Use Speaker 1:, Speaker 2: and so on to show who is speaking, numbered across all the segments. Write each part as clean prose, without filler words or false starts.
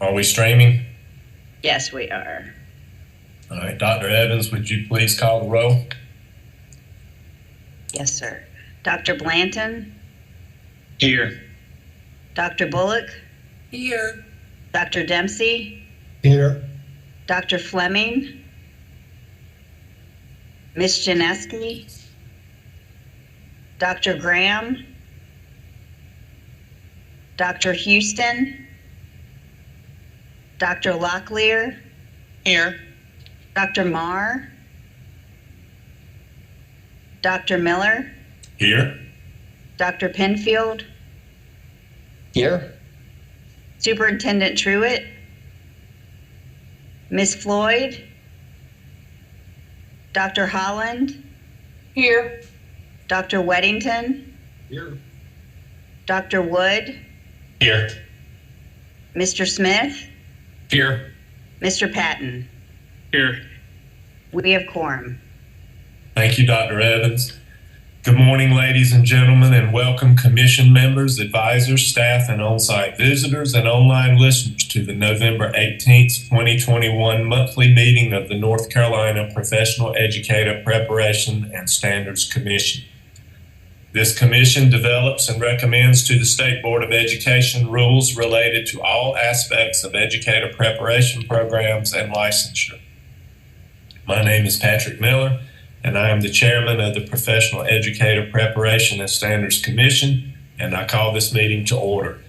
Speaker 1: Are we streaming?
Speaker 2: Yes, we are.
Speaker 1: All right, Dr. Evans, would you please call the roll?
Speaker 2: Yes, sir. Dr. Blanton?
Speaker 3: Here.
Speaker 2: Dr. Bullock?
Speaker 4: Here.
Speaker 2: Dr. Dempsey?
Speaker 5: Here.
Speaker 2: Dr. Fleming? Ms. Janeski? Dr. Graham? Dr. Houston? Dr. Locklear?
Speaker 4: Here.
Speaker 2: Dr. Marr? Dr. Miller?
Speaker 1: Here.
Speaker 2: Dr. Penfield?
Speaker 3: Here.
Speaker 2: Superintendent Truitt? Ms. Floyd? Dr. Holland?
Speaker 4: Here.
Speaker 2: Dr. Weddington?
Speaker 5: Here.
Speaker 2: Dr. Wood?
Speaker 1: Here.
Speaker 2: Mr. Smith?
Speaker 3: Here.
Speaker 2: Mr. Patton?
Speaker 3: Here.
Speaker 2: We have quorum.
Speaker 1: Thank you, Dr. Evans. Good morning, ladies and gentlemen, and welcome commission members, advisors, staff, and on-site visitors and online listeners to the November 18th, 2021 monthly meeting of the North Carolina Professional Educator Preparation and Standards Commission. This commission develops and recommends to the State Board of Education rules related to all aspects of educator preparation programs and licensure. My name is Patrick Miller, and I am the chairman of the Professional Educator Preparation and Standards Commission, and I call this meeting to order.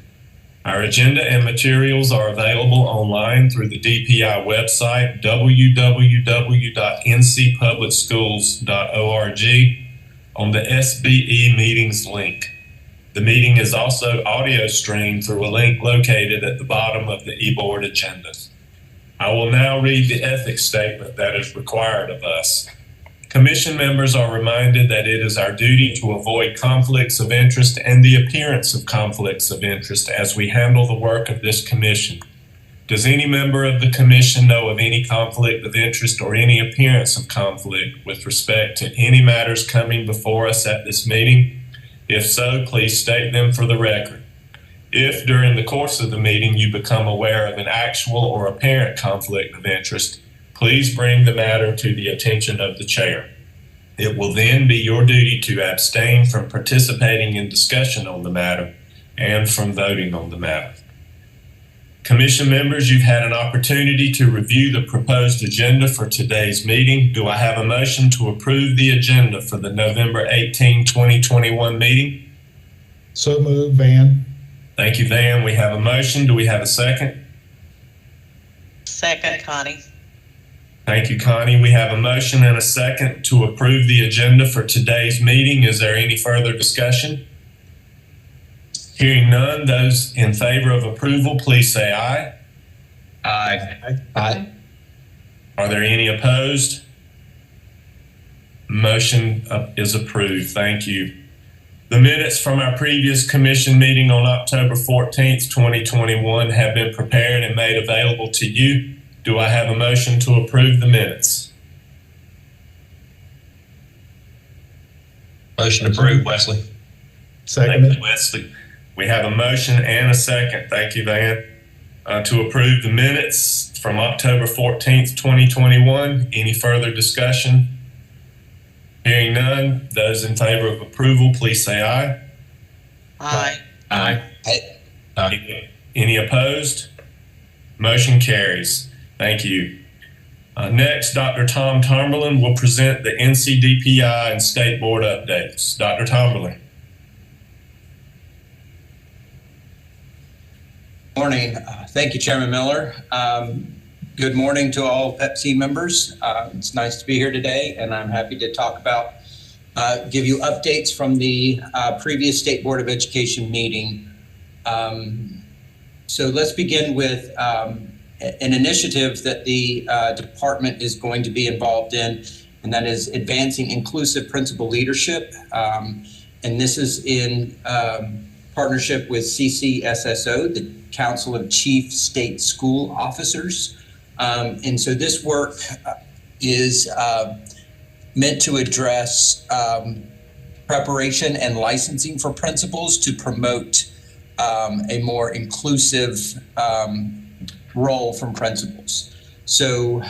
Speaker 1: Our agenda and materials are available online through the DPI website, www.ncpublicschools.org, on the SBE meetings link. The meeting is also audio streamed through a link located at the bottom of the eBoard agenda. I will now read the ethics statement that is required of us. Commission members are reminded that it is our duty to avoid conflicts of interest and the appearance of conflicts of interest as we handle the work of this commission. Does any member of the commission know of any conflict of interest or any appearance of conflict with respect to any matters coming before us at this meeting? If so, please state them for the record. If during the course of the meeting you become aware of an actual or apparent conflict of interest, please bring the matter to the attention of the chair. It will then be your duty to abstain from participating in discussion on the matter and from voting on the matter. Commission members, you've had an opportunity to review the proposed agenda for today's meeting. Do I have a motion to approve the agenda for the November 18, 2021 meeting?
Speaker 5: So moved, Van.
Speaker 1: Thank you, Van. We have a motion. Do we have a second?
Speaker 4: Second, Connie.
Speaker 1: Thank you, Connie. We have a motion and a second to approve the agenda for today's meeting. Is there any further discussion? Hearing none, those in favor of approval, please say aye.
Speaker 3: Aye. Aye.
Speaker 1: Are there any opposed? Motion is approved. Thank you. The minutes from our previous commission meeting on October 14th, 2021 have been prepared and made available to you. Do I have a motion to approve the minutes?
Speaker 3: Motion approved, Wesley.
Speaker 5: Second.
Speaker 1: Thank you, Wesley. We have a motion and a second. Thank you, Van. To approve the minutes from October 14th, 2021. Any further discussion? Hearing none, those in favor of approval, please say aye.
Speaker 4: Aye.
Speaker 3: Aye.
Speaker 1: Any opposed? Motion carries. Thank you. Next, Dr. Tom Tomberlin will present the NCDPI and State Board updates. Dr. Tomberlin.
Speaker 6: Morning. Thank you, Chairman Miller. Good morning to all PEPC members. It's nice to be here today, and I'm happy to talk about, give you updates from the previous State Board of Education meeting. So let's begin with an initiative that the department is going to be involved in, and that is advancing inclusive principal leadership. And this is in partnership with CCSSO, the Council of Chief State School Officers. And so this work is meant to address preparation and licensing for principals to promote a more inclusive role from principals. So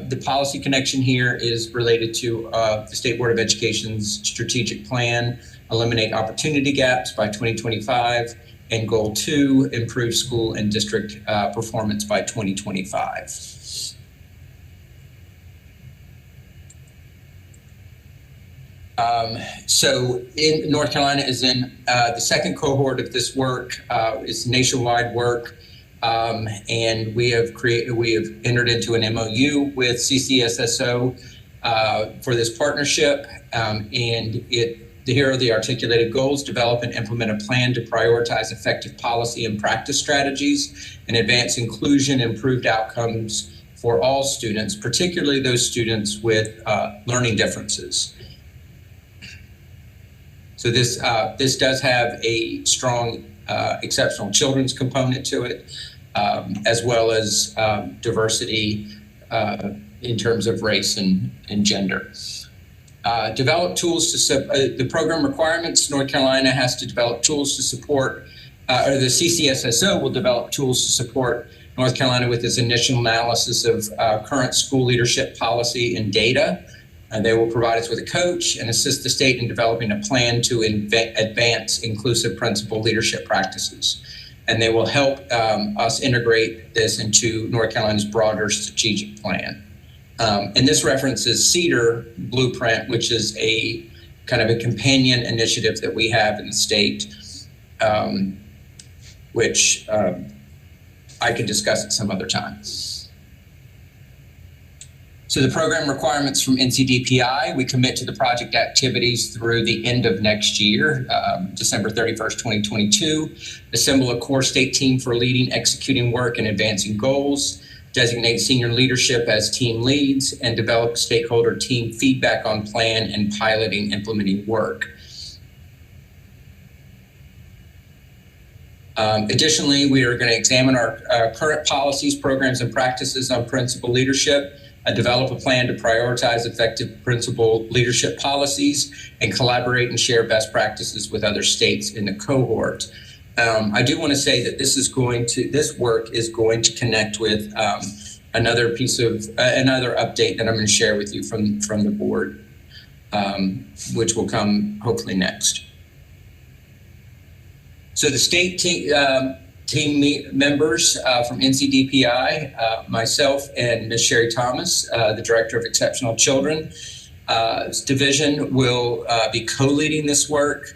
Speaker 6: the policy connection here is related to the State Board of Education's strategic plan, eliminate opportunity gaps by 2025, and goal 2, improve school and district performance by 2025. So in North Carolina is in the second cohort of this work. It's nationwide work. And we have entered into an MOU with CCSSO for this partnership. Here are the articulated goals: develop and implement a plan to prioritize effective policy and practice strategies and advance inclusion, improved outcomes for all students, particularly those students with learning differences. So this does have a strong exceptional children's component to it, as well as diversity in terms of race and gender. Develop tools to the program requirements. North Carolina has to develop tools to support, or the CCSSO will develop tools to support North Carolina with its initial analysis of current school leadership policy and data. They will provide us with a coach and assist the state in developing a plan to advance inclusive principal leadership practices. And they will help us integrate this into North Carolina's broader strategic plan. And this references CEDAR Blueprint, which is a kind of a companion initiative that we have in the state, which I can discuss at some other time. So the program requirements from NCDPI, we commit to the project activities through the end of next year, December 31st, 2022. Assemble a core state team for leading, executing work, and advancing goals. Designate senior leadership as team leads, and develop stakeholder team feedback on plan and piloting implementing work. Additionally, we are going to examine our current policies, programs, and practices on principal leadership. Develop a plan to prioritize effective principal leadership policies, and collaborate and share best practices with other states in the cohort. I do want to say that this work is going to connect with another update that I'm going to share with you from the board, which will come hopefully next. So the state team members from NCDPI, myself and Ms. Sherry Thomas, the Director of Exceptional Children Division, will be co-leading this work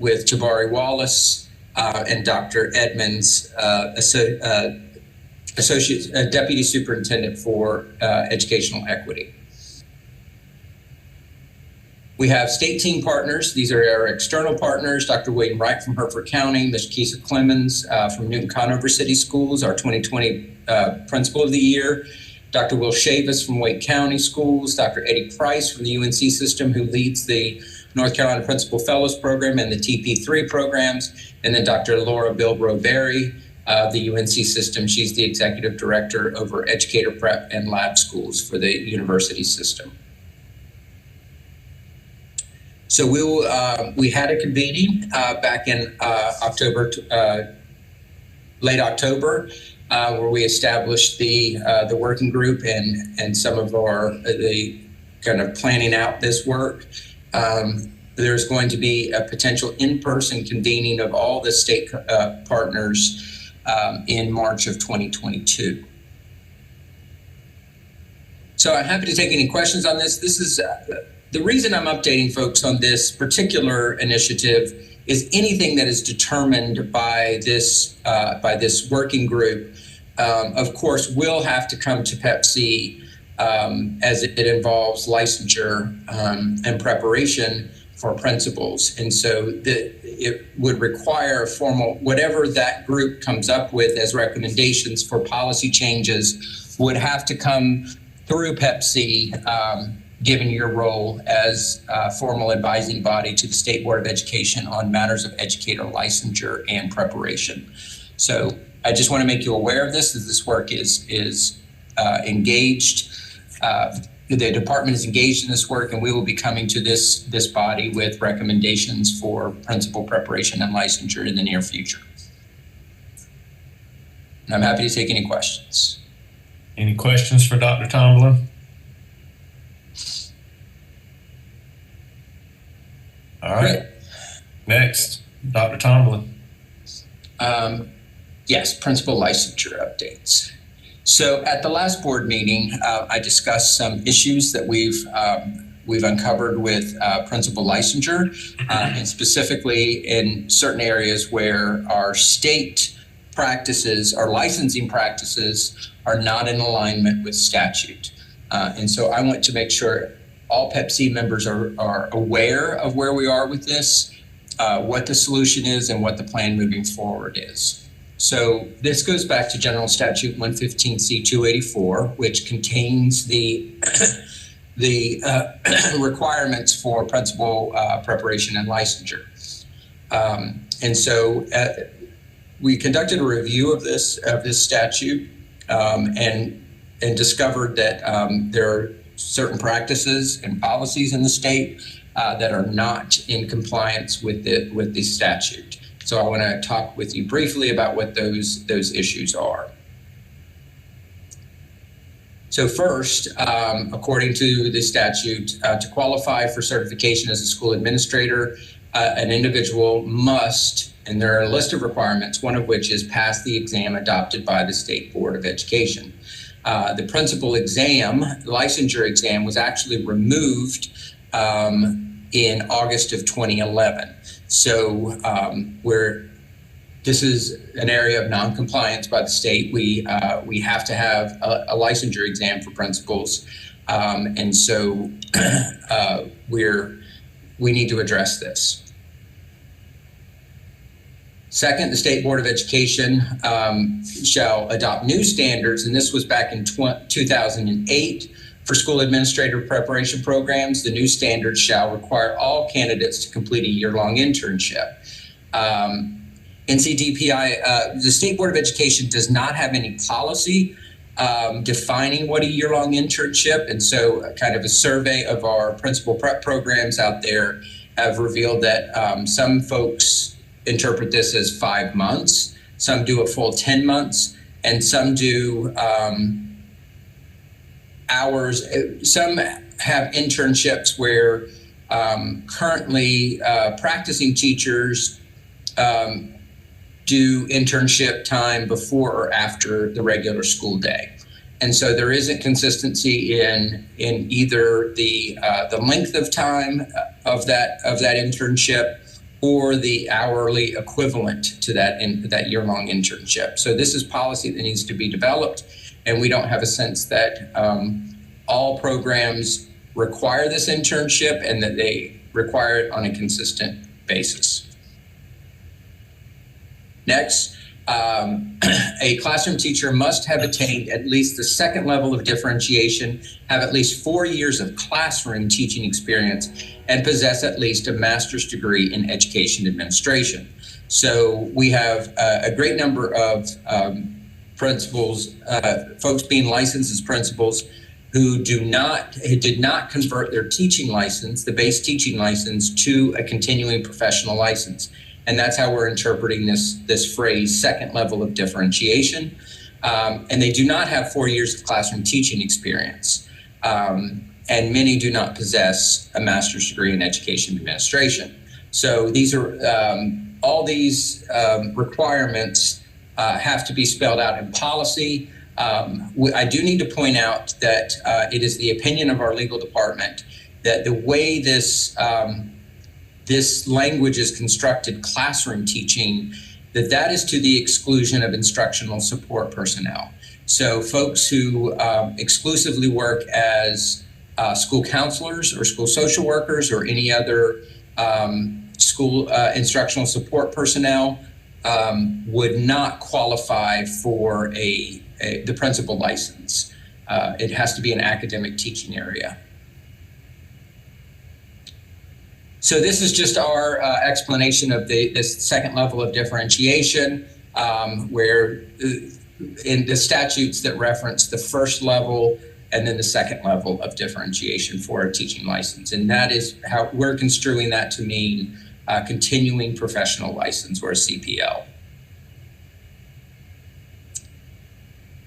Speaker 6: with Jabari Wallace and Dr. Edmonds, Deputy Superintendent for Educational Equity. We have state team partners. These are our external partners: Dr. William Wright from Hertford County, Ms. Keisa Clemens from Newton Conover City Schools, our 2020 Principal of the Year; Dr. Will Chavis from Wake County Schools; Dr. Eddie Price from the UNC system, who leads the North Carolina Principal Fellows Program and the TP3 programs; and then Dr. Laura Bilbro-Berry of the UNC system. She's the Executive Director over Educator Prep and Lab Schools for the university system. So we had a convening back in late October, where we established the working group and some of the kind of planning out this work. There's going to be a potential in-person convening of all the state partners in March of 2022. So I'm happy to take any questions on this. This is the reason I'm updating folks on this particular initiative is anything that is determined by this working group, of course, will have to come to PEPC as it involves licensure and preparation for principals. And so it would require a formal, whatever that group comes up with as recommendations for policy changes would have to come through PEPC, given your role as a formal advising body to the State Board of Education on matters of educator licensure and preparation. So I just want to make you aware of this, as this work is engaged. The department is engaged in this work, and we will be coming to this body with recommendations for principal preparation and licensure in the near future. And I'm happy to take any questions.
Speaker 1: Any questions for Dr. Tomlin? All right.
Speaker 6: Great.
Speaker 1: Next, Dr. Tomlin.
Speaker 6: Yes, principal licensure updates. So at the last board meeting, I discussed some issues that we've uncovered with principal licensure, and specifically in certain areas where our state practices, our licensing practices, are not in alignment with statute. And so I want to make sure all PEPC members are aware of where we are with this, what the solution is, and what the plan moving forward is. So this goes back to General Statute 115C284, which contains the requirements for principal preparation and licensure. And so we conducted a review of this statute and discovered that there are certain practices and policies in the state that are not in compliance with the statute. So I want to talk with you briefly about what those issues are. So first, according to the statute, to qualify for certification as a school administrator, an individual must, and there are a list of requirements, one of which is pass the exam adopted by the State Board of Education. The principal exam, licensure exam, was actually removed in August of 2011. So this is an area of non-compliance by the state. We have to have a licensure exam for principals, and so we need to address this. Second, the State Board of Education shall adopt new standards, and this was back in 2008. For school administrator preparation programs, the new standards shall require all candidates to complete a year-long internship. NCDPI, the State Board of Education does not have any policy defining what a year-long internship, and so kind of a survey of our principal prep programs out there have revealed that some folks interpret this as 5 months, some do a full 10 months, and some do hours. Some have internships where currently practicing teachers do internship time before or after the regular school day. And so there isn't consistency in either the length of time of that internship or the hourly equivalent to that year-long internship. So this is policy that needs to be developed, and we don't have a sense that all programs require this internship and that they require it on a consistent basis. Next, a classroom teacher must have attained at least the second level of differentiation, have at least 4 years of classroom teaching experience, and possess at least a master's degree in education administration. So we have a great number of principals, folks being licensed as principals who did not convert their teaching license, the base teaching license, to a continuing professional license. And that's how we're interpreting this phrase, second level of differentiation. And they do not have 4 years of classroom teaching experience. And many do not possess a master's degree in education administration. So these are all these requirements have to be spelled out in policy. I do need to point out that it is the opinion of our legal department that the way this language is constructed, classroom teaching, that is to the exclusion of instructional support personnel. So folks who exclusively work as school counselors or school social workers or any other school instructional support personnel would not qualify for the principal license. It has to be an academic teaching area. So this is just our explanation of this second level of differentiation, where in the statutes that reference the first level and then the second level of differentiation for a teaching license. And that is how we're construing that to mean continuing professional license, or a CPL.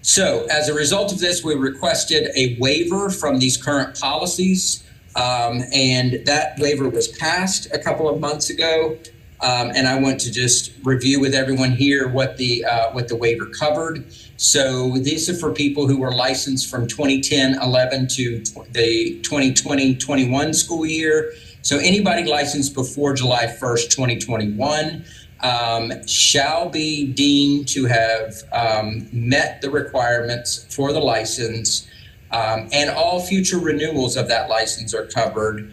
Speaker 6: So as a result of this, we requested a waiver from these current policies. And that waiver was passed a couple of months ago. And I want to just review with everyone here what the waiver covered. So these are for people who were licensed from 2010-11 to the 2020-21 school year. So anybody licensed before July 1st, 2021 shall be deemed to have met the requirements for the license, and all future renewals of that license are covered,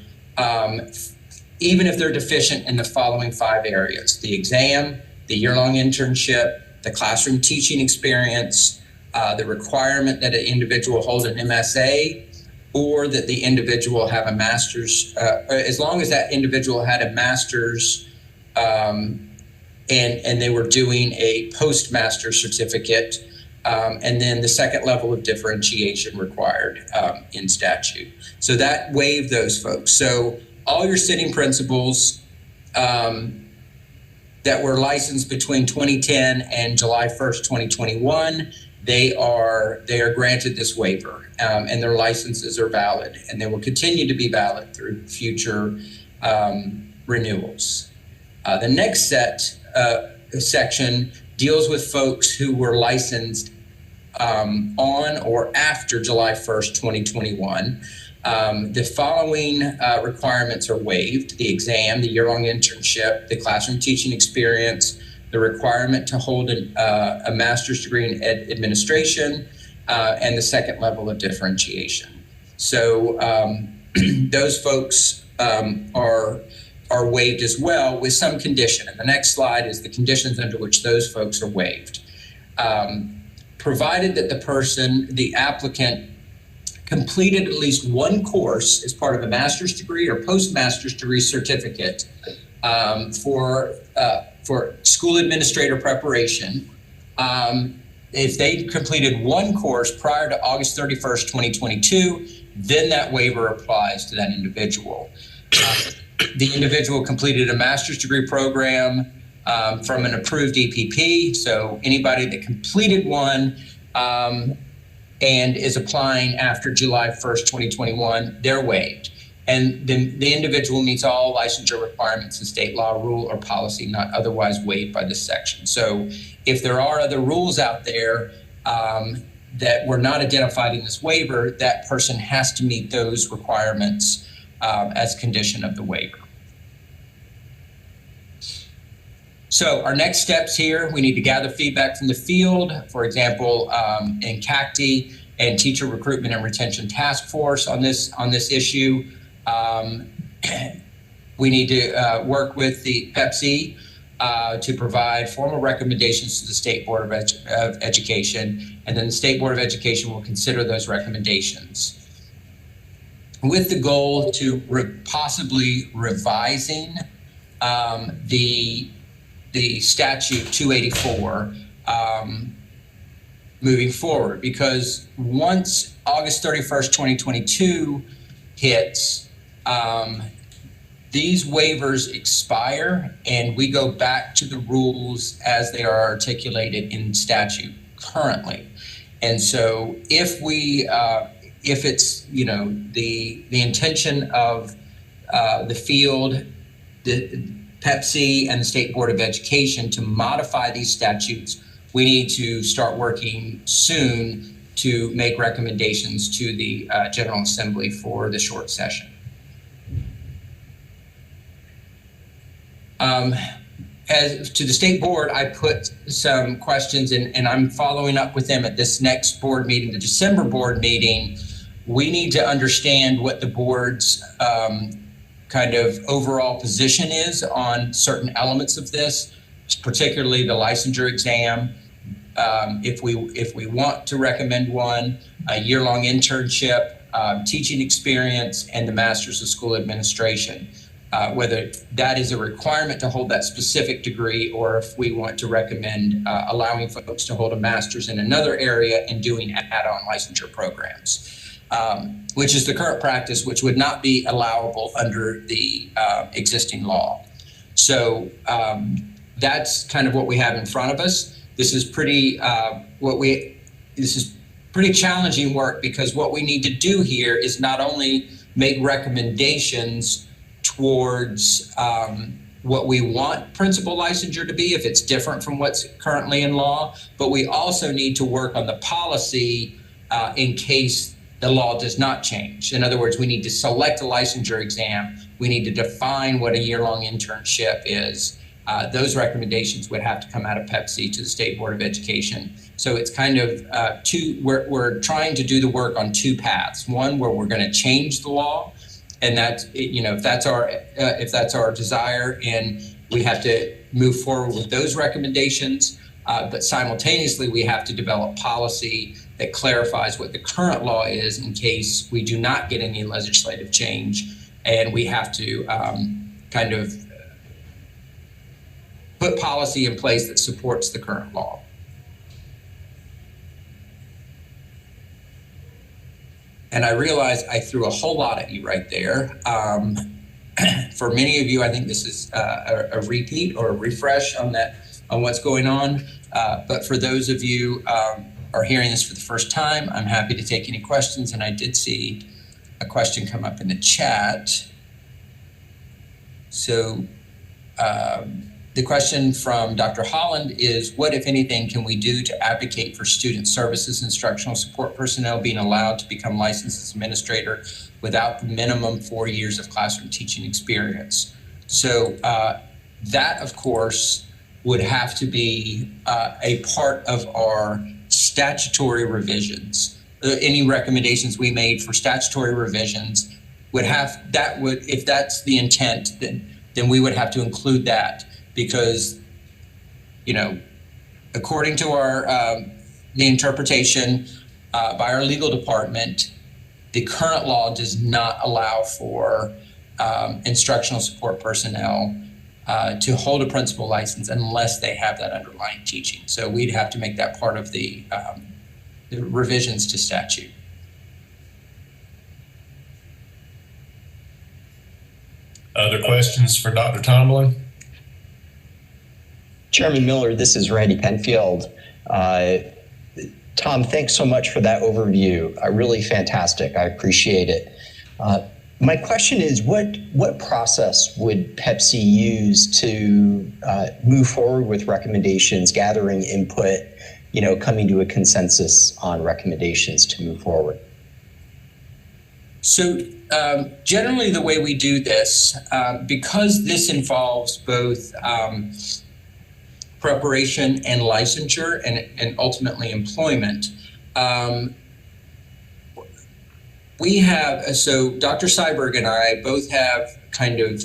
Speaker 6: even if they're deficient in the following 5 areas: the exam, the year-long internship, the classroom teaching experience, the requirement that an individual hold an MSA, or that the individual have a master's, as long as that individual had a master's and they were doing a postmaster certificate, and then the second level of differentiation required in statute. So that waived those folks. So all your sitting principals that were licensed between 2010 and July 1st, 2021, they are granted this waiver, and their licenses are valid, and they will continue to be valid through future renewals. The next section deals with folks who were licensed on or after July 1st, 2021. The following requirements are waived: the exam, the year-long internship, the classroom teaching experience, the requirement to hold a master's degree in administration, and the second level of differentiation. So those folks are waived as well, with some condition. And the next slide is the conditions under which those folks are waived. Provided that the applicant, completed at least one course as part of a master's degree or postmaster's degree certificate for school administrator preparation. If they completed one course prior to August 31st, 2022, then that waiver applies to that individual. The individual completed a master's degree program from an approved EPP. So anybody that completed one and is applying after July 1st, 2021, they're waived. And then the individual meets all licensure requirements in state law, rule, or policy not otherwise waived by this section. So if there are other rules out there that were not identified in this waiver, that person has to meet those requirements as condition of the waiver. So our next steps here, we need to gather feedback from the field. For example, in CACTI and Teacher Recruitment and Retention Task Force on this issue. We need to work with the PEPC to provide formal recommendations to the State Board of Education, and then the State Board of Education will consider those recommendations, with the goal to possibly revising the statute 284 moving forward, because once August 31st, 2022 hits, these waivers expire and we go back to the rules as they are articulated in statute currently. And so if it's, the intention of the field, the PEPC and the State Board of Education to modify these statutes, we need to start working soon to make recommendations to the General Assembly for the short session. As to the State Board, I put some questions and I'm following up with them at this next board meeting, the December board meeting. We need to understand what the board's kind of overall position is on certain elements of this, particularly the licensure exam. If we want to recommend one, a year-long internship, teaching experience, and the Masters of School Administration, whether that is a requirement to hold that specific degree, or if we want to recommend allowing folks to hold a master's in another area and doing add-on licensure programs. Which is the current practice, which would not be allowable under the existing law. So that's kind of what we have in front of us. This is pretty, what we this is pretty challenging work, because what we need to do here is not only make recommendations towards what we want principal licensure to be, if it's different from what's currently in law, but we also need to work on the policy in case the law does not change. In other words, we need to select a licensure exam. We need to define what a year-long internship is. Those recommendations would have to come out of PEPC to the State Board of Education. So it's kind of we're trying to do the work on two paths. One, where we're going to change the law, and that's, if that's our desire, and we have to move forward with those recommendations. But simultaneously, we have to develop policy that clarifies what the current law is in case we do not get any legislative change, and we have to kind of put policy in place that supports the current law. And I realize I threw a whole lot at you right there. For many of you, I think this is a repeat or a refresh on what's going on. But for those of you are hearing this for the first time, I'm happy to take any questions. And I did see a question come up in the chat. So the question from Dr. Holland is, what, if anything, can we do to advocate for student services instructional support personnel being allowed to become licensed as administrator without the minimum 4 years of classroom teaching experience? So that, of course, would have to be a part of our statutory revisions. Any recommendations we made for statutory revisions if that's the intent, then we would have to include that. Because, according to the interpretation by our legal department, the current law does not allow for instructional support personnel to hold a principal license unless they have that underlying teaching. So we'd have to make that part of the revisions to statute.
Speaker 1: Other questions for Dr. Tomlin?
Speaker 7: Chairman Miller, this is Randy Penfield. Tom, thanks so much for that overview. Really fantastic. I appreciate it. My question is, what process would PEPC use to move forward with recommendations, gathering input, coming to a consensus on recommendations to move forward?
Speaker 6: So generally the way we do this, because this involves both preparation and licensure and ultimately employment, so Dr. Seiberg and I both have kind of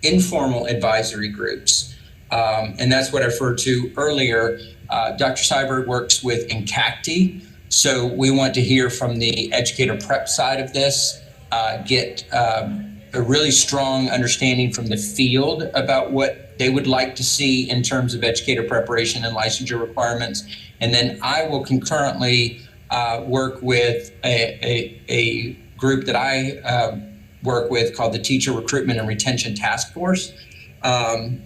Speaker 6: informal advisory groups, and that's what I referred to earlier. Dr. Seiberg works with ENCACTI, so we want to hear from the educator prep side of this, get a really strong understanding from the field about what they would like to see in terms of educator preparation and licensure requirements. And then I will concurrently work with a group that I work with called the Teacher Recruitment and Retention Task Force. And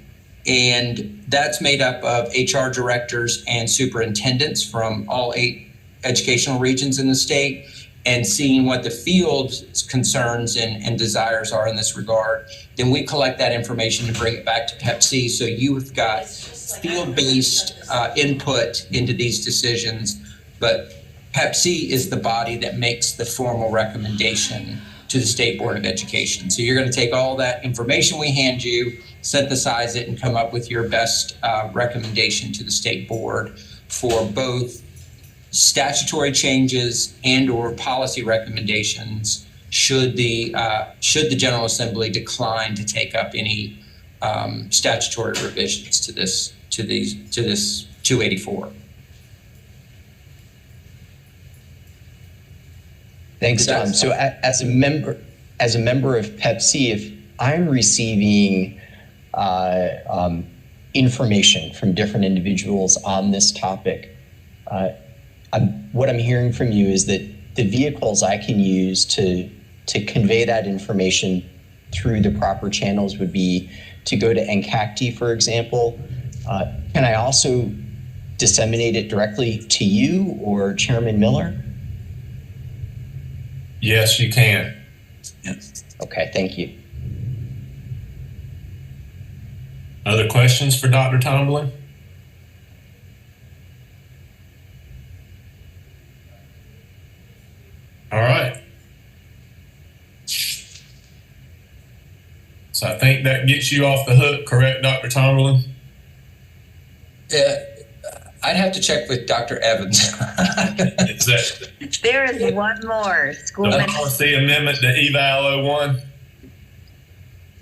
Speaker 6: that's made up of HR directors and superintendents from all 8 educational regions in the state, and seeing what the field's concerns and desires are in this regard. Then we collect that information to bring it back to PEPC. So you've got field-based input into these decisions, but PEPC is the body that makes the formal recommendation to the State Board of Education. So you're going to take all that information we hand you, synthesize it, and come up with your best recommendation to the State Board for both statutory changes and or policy recommendations should the General Assembly decline to take up any statutory revisions to this 284.
Speaker 7: Thanks, Tom. So as a member of PEPC, if I'm receiving information from different individuals on this topic, what I'm hearing from you is that the vehicles I can use to convey that information through the proper channels would be to go to ENCACTI, for example. Can I also disseminate it directly to you or Chairman Miller?
Speaker 1: Yes, you can.
Speaker 7: Okay, thank you.
Speaker 1: Other questions for Dr. Tomlin? All right. So I think that gets you off the hook, correct, Dr. Tomlin?
Speaker 6: I'd have to check with Dr. Evans.
Speaker 1: Is that
Speaker 2: There is one more. School
Speaker 1: the
Speaker 2: minutes.
Speaker 1: policy amendment to Eval 01?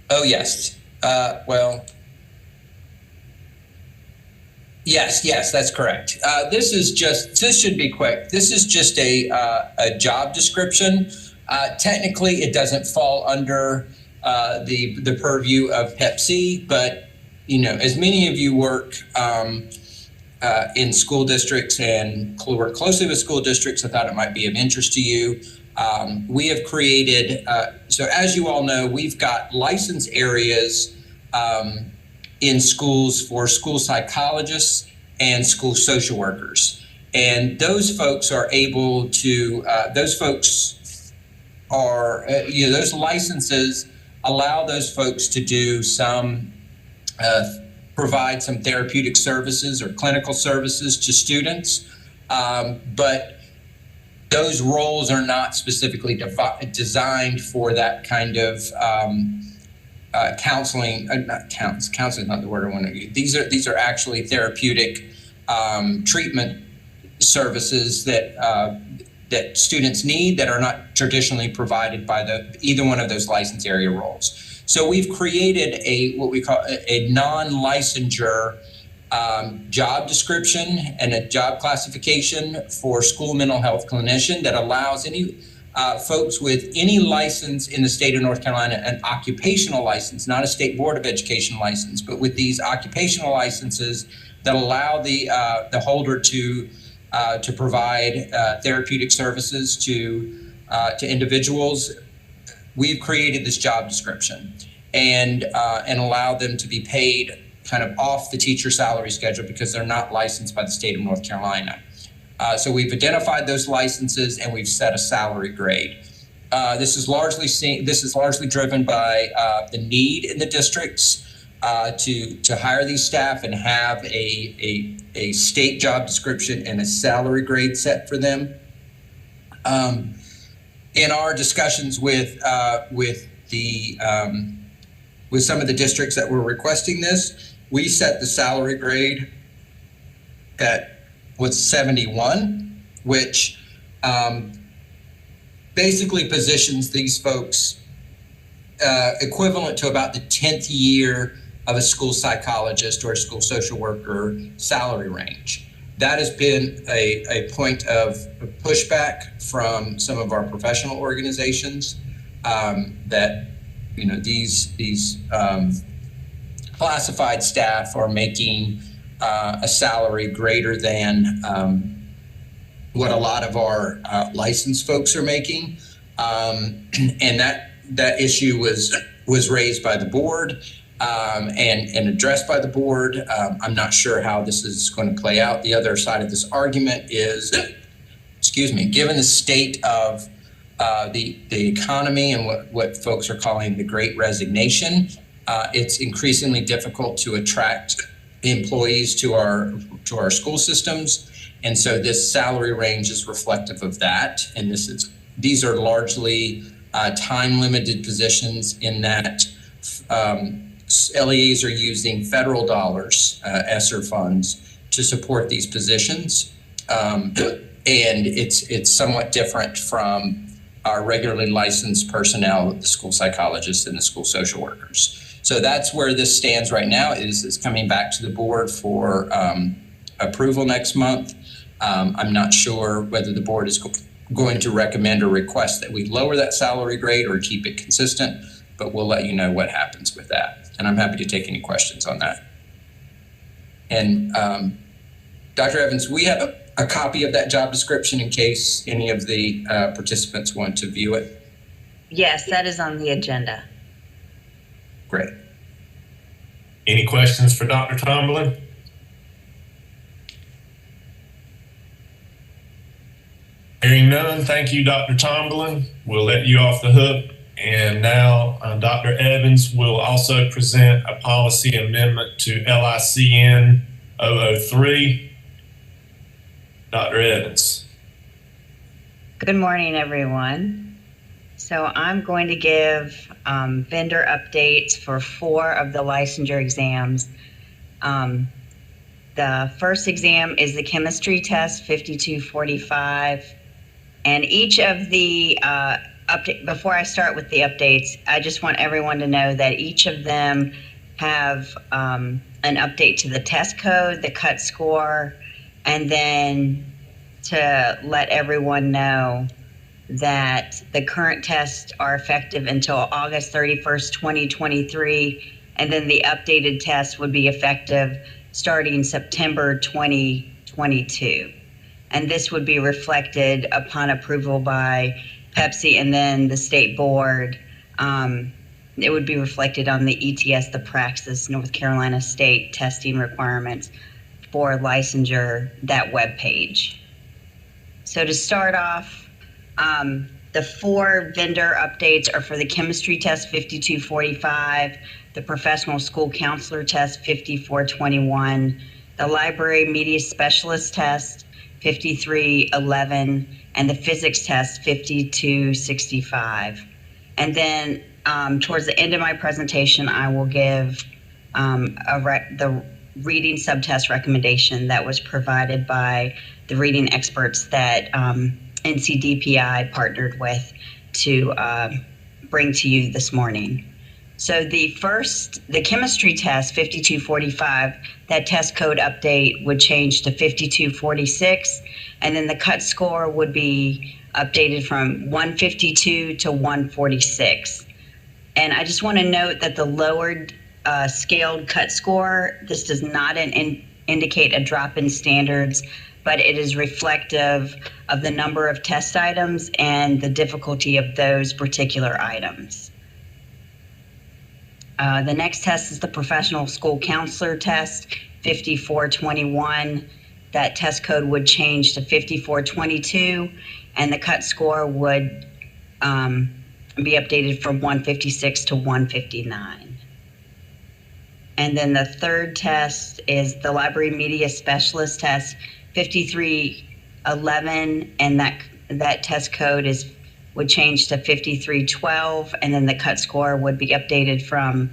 Speaker 6: Oh, yes. Well, yes, that's correct. This should be quick. This is just a job description. Technically, it doesn't fall under the purview of Pepsi, but as many of you work in school districts and work closely with school districts, I thought it might be of interest to you. We have created, so as you all know, we've got license areas in schools for school psychologists and school social workers. And those folks are able to, those licenses allow those folks to do some, provide some therapeutic services or clinical services to students. But those roles are not specifically designed for that kind of counseling. Counseling is not the word I want to use. These are actually therapeutic treatment services that students need that are not traditionally provided by either one of those license area roles. So we've created what we call a non-licensure job description and a job classification for school mental health clinician that allows any folks with any license in the state of North Carolina, an occupational license, not a state board of education license, but with these occupational licenses that allow the holder to provide therapeutic services to individuals. We've created this job description and allow them to be paid kind of off the teacher salary schedule because they're not licensed by the state of North Carolina. So we've identified those licenses and we've set a salary grade. This is largely driven by the need in the districts to hire these staff and have a state job description and a salary grade set for them. In our discussions with some of the districts that were requesting this, we set the salary grade at 71, which basically positions these folks equivalent to about the 10th year of a school psychologist or a school social worker salary range. That has been a point of pushback from some of our professional organizations that these classified staff are making a salary greater than what a lot of our licensed folks are making, and that issue was raised by the board and addressed by the board. I'm not sure how this is going to play out. The other side of this argument is, given the state of the economy and what folks are calling the Great Resignation, it's increasingly difficult to attract employees to our school systems, and so this salary range is reflective of that. And these are largely time-limited positions in that LEAs are using federal dollars, ESSER funds, to support these positions, and it's somewhat different from our regularly licensed personnel, the school psychologists and the school social workers. So that's where this stands right now. Is coming back to the board for approval next month. I'm not sure whether the board is going to recommend or request that we lower that salary grade or keep it consistent, but we'll let you know what happens with that. And I'm happy to take any questions on that. And Dr. Evans, we have a copy of that job description in case any of the participants want to view it.
Speaker 2: Yes, that is on the agenda.
Speaker 6: Great.
Speaker 1: Any questions for Dr. Tomlin? Hearing none, thank you, Dr. Tomlin. We'll let you off the hook. And now Dr. Evans will also present a policy amendment to LICN 003. Dr. Evans.
Speaker 2: Good morning, everyone. So I'm going to give vendor updates for 4 of the licensure exams. The first exam is the chemistry test, 5245. And each of the before I start with the updates, I just want everyone to know that each of them have an update to the test code, the cut score, and then to let everyone know that the current tests are effective until August 31st, 2023, and then the updated test would be effective starting September 2022. And this would be reflected upon approval by Pepsi and then the state board. It would be reflected on the ETS, the Praxis North Carolina State testing requirements for licensure, that web page. So to start off, the 4 vendor updates are for the chemistry test 5245, the professional school counselor test 5421, the library media specialist test 5311, and the physics test 5265. And then towards the end of my presentation, I will give the reading subtest recommendation that was provided by the reading experts that NCDPI partnered with to bring to you this morning. So the chemistry test, 5245, that test code update would change to 5246, and then the cut score would be updated from 152 to 146. And I just want to note that the lowered scaled cut score, this does not indicate a drop in standards, but it is reflective of the number of test items and the difficulty of those particular items. The next test is the professional school counselor test, 5421. That test code would change to 5422, and the cut score would be updated from 156 to 159. And then the third test is the library media specialist test, 5311, and that test code would change to 5312, and then the cut score would be updated from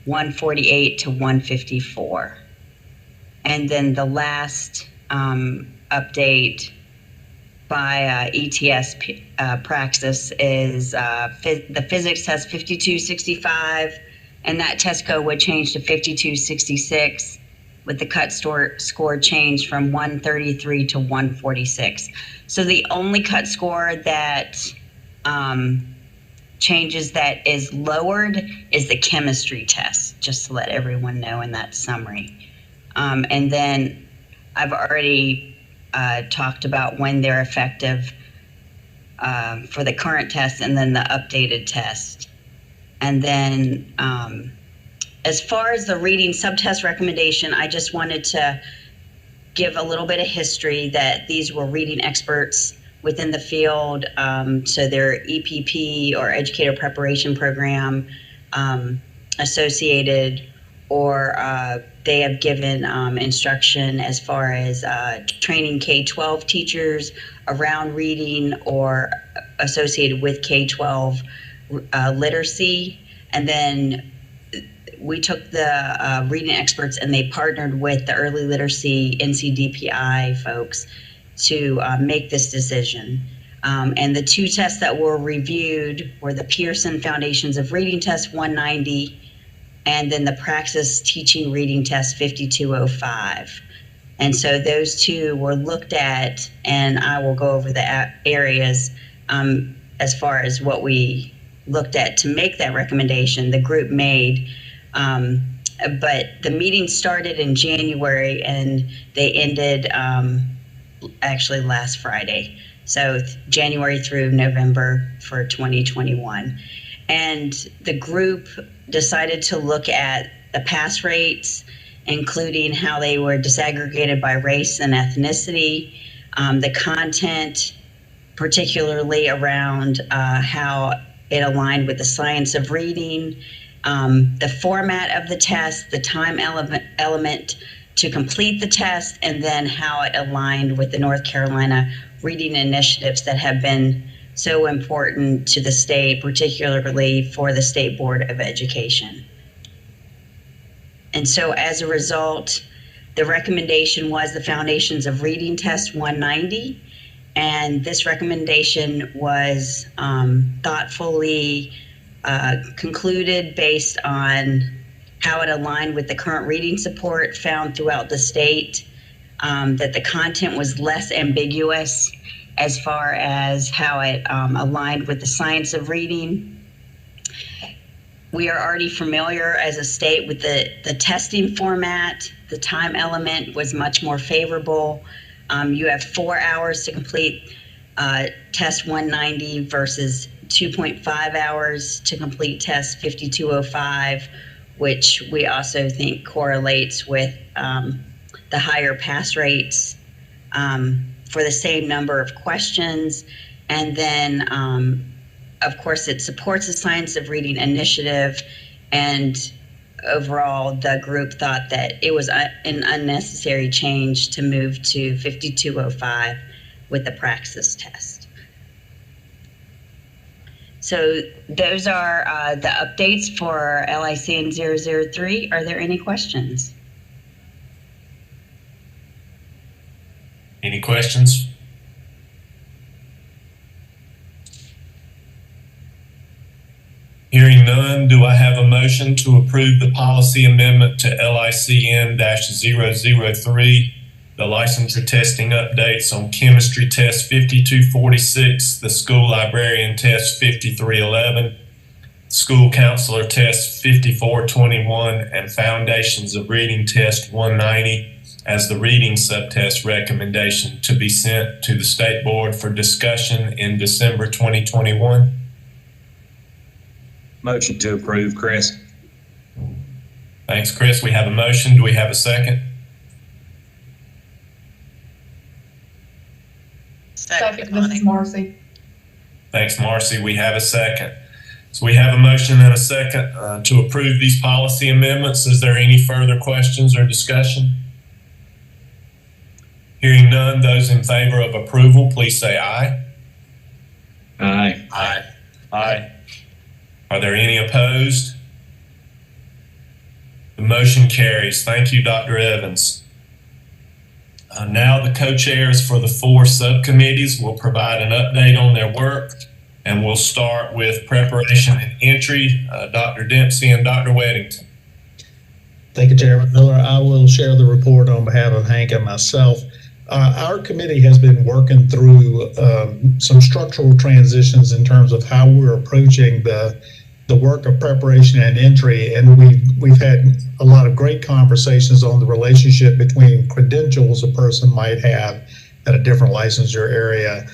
Speaker 2: 148 to 154. And then the last update by ETS Praxis is the physics test 5265, and that test code would change to 5266, with the cut score changed from 133 to 146. So the only cut score that changes that is lowered is the chemistry test, just to let everyone know in that summary. And then I've already talked about when they're effective for the current test and then the updated test. And then as far as the reading subtest recommendation, I just wanted to give a little bit of history that these were reading experts within the field, so their EPP or Educator Preparation Program associated, or they have given instruction as far as training K-12 teachers around reading or associated with K-12 literacy. And then we took the reading experts and they partnered with the early literacy NCDPI folks to make this decision. And the 2 tests that were reviewed were the Pearson Foundations of Reading Test 190 and then the Praxis Teaching Reading Test 5205. And so those 2 were looked at, and I will go over the areas as far as what we looked at to make that recommendation the group made. But the meeting started in January and they ended actually last Friday. So January through November for 2021. And the group decided to look at the pass rates, including how they were disaggregated by race and ethnicity, the content, particularly around how it aligned with the science of reading, the format of the test, the time element to complete the test, and then how it aligned with the North Carolina reading initiatives that have been so important to the state, particularly for the State Board of Education. And so as a result, the recommendation was the Foundations of Reading Test 190, and this recommendation was thoughtfully concluded based on how it aligned with the current reading support found throughout the state, that the content was less ambiguous as far as how it aligned with the science of reading. We are already familiar as a state with the testing format. The time element was much more favorable. You have 4 hours to complete test 190 versus 2.5 hours to complete test 5205, which we also think correlates with the higher pass rates for the same number of questions. And then, of course, it supports the Science of Reading initiative, and overall, the group thought that it was an unnecessary change to move to 5205 with the praxis test. So those are the updates for LICN 003. Are there any questions?
Speaker 1: Any questions? Hearing none, do I have a motion to approve the policy amendment to LICN-003, the licensure testing updates on chemistry test 5246, the school librarian test 5311, school counselor test 5421, and foundations of reading test 190 as the reading subtest recommendation to be sent to the state board for discussion in December 2021?
Speaker 3: Motion to approve, Chris.
Speaker 1: Thanks, Chris. We have a motion. Do we have a second?
Speaker 4: Second,
Speaker 8: This is Marcy.
Speaker 1: Thanks, Marcy. We have a second. So we have a motion and a second to approve these policy amendments. Is there any further questions or discussion? Hearing none, those in favor of approval, please say aye.
Speaker 3: Aye.
Speaker 1: Aye. Aye. Are there any opposed? The motion carries. Thank you, Dr. Evans. Now the co-chairs for the 4 subcommittees will provide an update on their work, and we'll start with preparation and entry, Dr. Dempsey and Dr. Weddington.
Speaker 5: Thank you, Chairman Miller. I will share the report on behalf of Hank and myself. Our committee has been working through some structural transitions in terms of how we're approaching the work of preparation and entry, and we've had a lot of great conversations on the relationship between credentials a person might have at a different licensure area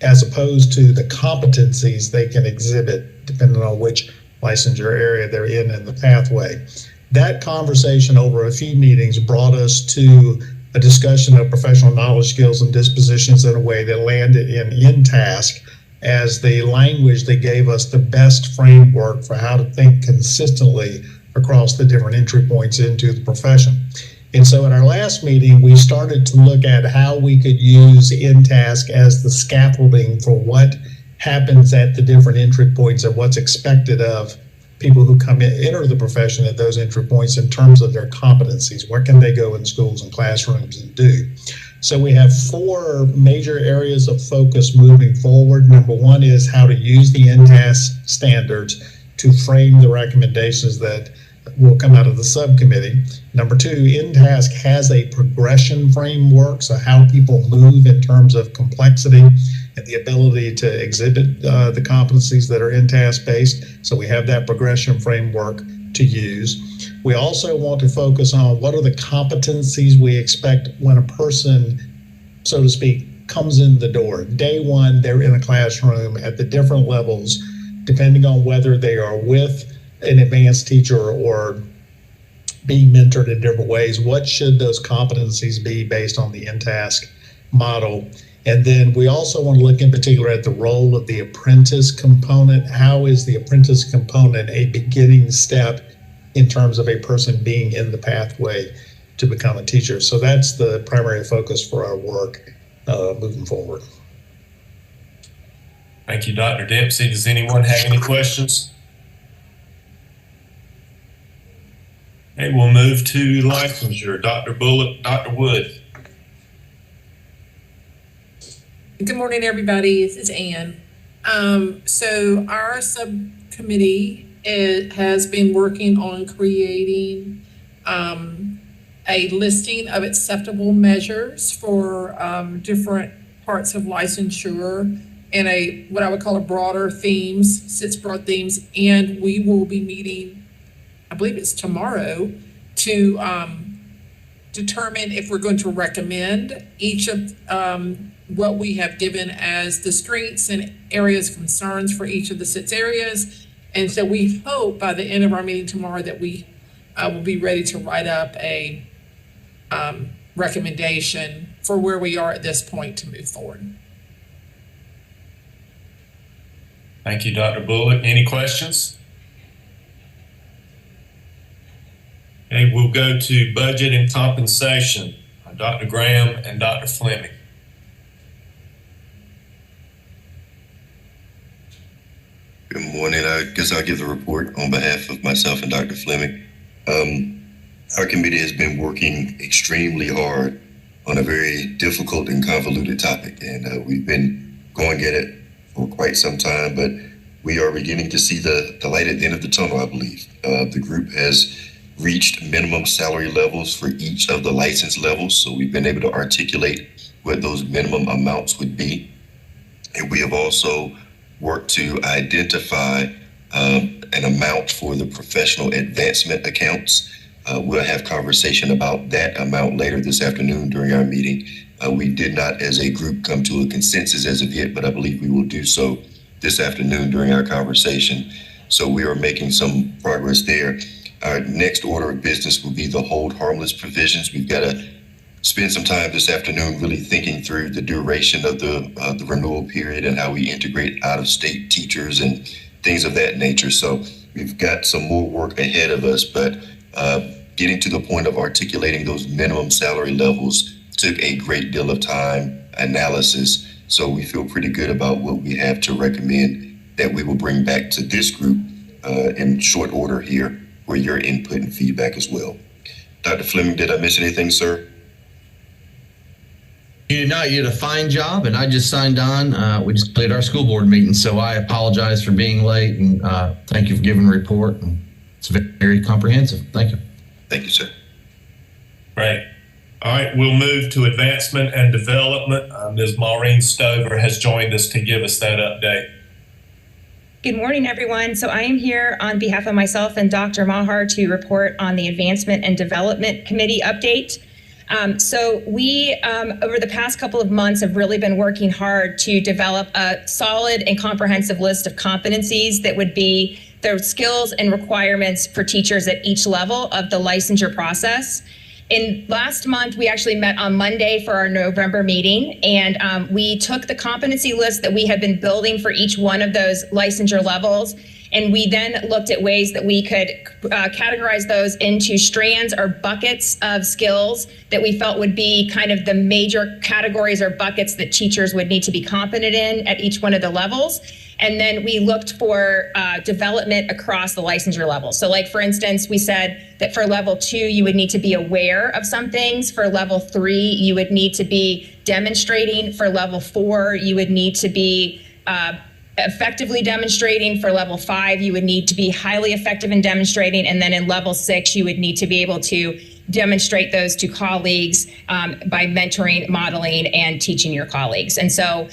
Speaker 5: as opposed to the competencies they can exhibit depending on which licensure area they're in the pathway. That conversation over a few meetings brought us to a discussion of professional knowledge, skills, and dispositions in a way that landed in task as the language that gave us the best framework for how to think consistently across the different entry points into the profession. And so at our last meeting, we started to look at how we could use in-task as the scaffolding for what happens at the different entry points and what's expected of people who come in, enter the profession at those entry points in terms of their competencies. Where can they go in schools and classrooms and do? So we have 4 major areas of focus moving forward. Number 1 is how to use the in-task standards to frame the recommendations that will come out of the subcommittee. Number 2, in-task has a progression framework, so how people move in terms of complexity and the ability to exhibit the competencies that are in-task based. So we have that progression framework to use. We also want to focus on what are the competencies we expect when a person, so to speak, comes in the door. Day 1, they're in a classroom at the different levels, depending on whether they are with an advanced teacher or being mentored in different ways. What should those competencies be based on the in-task model? And then we also want to look in particular at the role of the apprentice component. How is the apprentice component a beginning step in terms of a person being in the pathway to become a teacher? So that's the primary focus for our work moving forward.
Speaker 1: Thank you, Dr. Dempsey. Does anyone have any questions? Okay, we'll move to licensure. Dr. Bullock, Dr. Wood.
Speaker 8: Good morning, everybody. This is Ann. So our subcommittee has been working on creating a listing of acceptable measures for different parts of licensure and what I would call a broader themes, 6 broad themes. And we will be meeting, I believe it's tomorrow, to determine if we're going to recommend each of what we have given as the strengths and areas of concerns for each of the 6 areas. And so we hope by the end of our meeting tomorrow that we will be ready to write up a recommendation for where we are at this point to move forward.
Speaker 1: Thank you, Dr. Bullock. Any questions? Okay, we'll go to budget and compensation. Dr. Graham and Dr. Fleming.
Speaker 9: Good morning. I guess I'll give the report on behalf of myself and Dr. Fleming. Our committee has been working extremely hard on a very difficult and convoluted topic, and we've been going at it for quite some time, but we are beginning to see the light at the end of the tunnel, I believe. The group has reached minimum salary levels for each of the license levels, so we've been able to articulate what those minimum amounts would be. And we have also worked to identify an amount for the professional advancement accounts. We'll have conversation about that amount later this afternoon during our meeting. We did not, as a group, come to a consensus as of yet, but I believe we will do so this afternoon during our conversation. So we are making some progress there. Our next order of business will be the hold harmless provisions. We've got to spend some time this afternoon really thinking through the duration of the renewal period and how we integrate out-of-state teachers and things of that nature. So we've got some more work ahead of us, but getting to the point of articulating those minimum salary levels took a great deal of time, analysis. So we feel pretty good about what we have to recommend that we will bring back to this group in short order here for your input and feedback as well. Dr. Fleming, did I miss anything, sir?
Speaker 10: You did not. You did a fine job, and I just signed on. We just completed our school board meeting, so I apologize for being late, and thank you for giving a report. And it's very comprehensive. Thank you.
Speaker 9: Thank you, sir.
Speaker 1: Right. All right, we'll move to advancement and development. Ms. Maureen Stover has joined us to give us that update.
Speaker 11: Good morning, everyone. So I am here on behalf of myself and Dr. Maher to report on the Advancement and Development Committee update. So we, over the past couple of months, have really been working hard to develop a solid and comprehensive list of competencies that would be the skills and requirements for teachers at each level of the licensure process. In last month, we actually met on Monday for our November meeting, and we took the competency list that we had been building for each one of those licensure levels, and we then looked at ways that we could categorize those into strands or buckets of skills that we felt would be kind of the major categories or buckets that teachers would need to be competent in at each one of the levels. And then we looked for development across the licensure level. So like, for instance, we said that for level 2, you would need to be aware of some things. For level 3, you would need to be demonstrating. For level 4, you would need to be effectively demonstrating. For level 5, you would need to be highly effective in demonstrating. And then in level 6, you would need to be able to demonstrate those to colleagues by mentoring, modeling, and teaching your colleagues. And so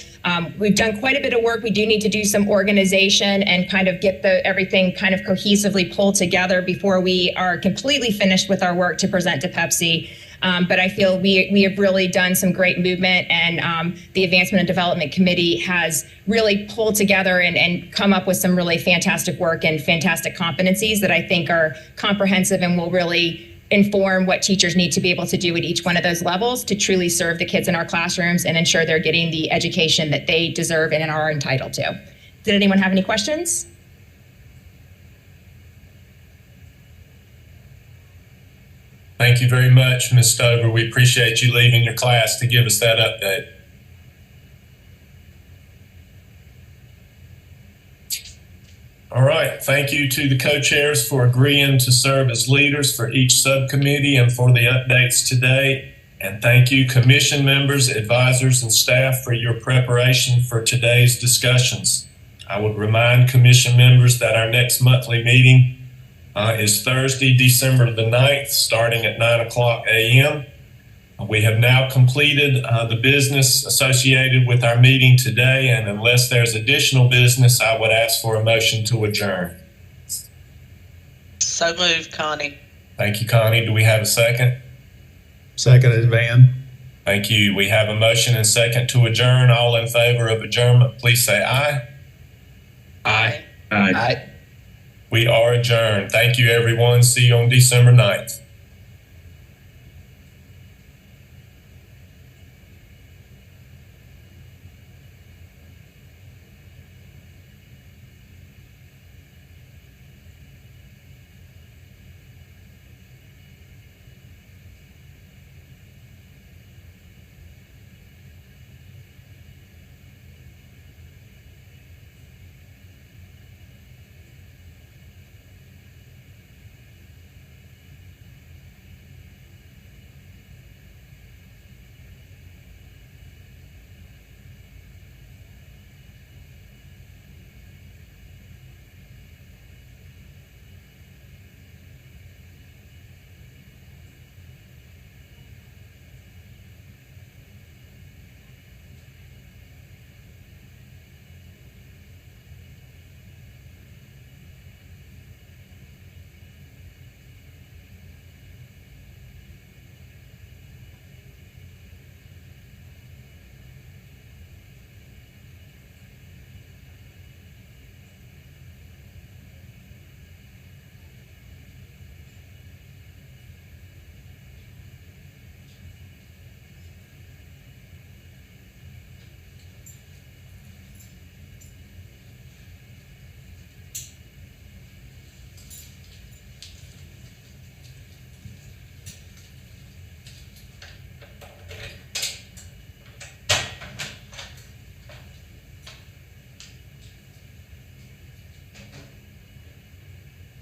Speaker 11: we've done quite a bit of work. We do need to do some organization and kind of get everything kind of cohesively pulled together before we are completely finished with our work to present to Pepsi. But I feel we have really done some great movement, and the Advancement and Development Committee has really pulled together and come up with some really fantastic work and fantastic competencies that I think are comprehensive and will really inform what teachers need to be able to do at each one of those levels to truly serve the kids in our classrooms and ensure they're getting the education that they deserve and are entitled to. Did anyone have any questions?
Speaker 1: Thank you very much, Ms. Stover. We appreciate you leaving your class to give us that update. All right, thank you to the co-chairs for agreeing to serve as leaders for each subcommittee and for the updates today. And thank you, commission members, advisors, and staff for your preparation for today's discussions. I would remind commission members that our next monthly meeting is Thursday, December the 9th, starting at 9:00 a.m. We have now completed the business associated with our meeting today, and unless there's additional business, I would ask for a motion to adjourn.
Speaker 4: So moved, Connie.
Speaker 1: Thank you, Connie. Do we have a second?
Speaker 5: Seconded, Van.
Speaker 1: Thank you. We have a motion and second to adjourn. All in favor of adjournment, please say aye.
Speaker 4: Aye.
Speaker 3: Aye.
Speaker 7: Aye.
Speaker 1: We are adjourned. Thank you, everyone. See you on December 9th.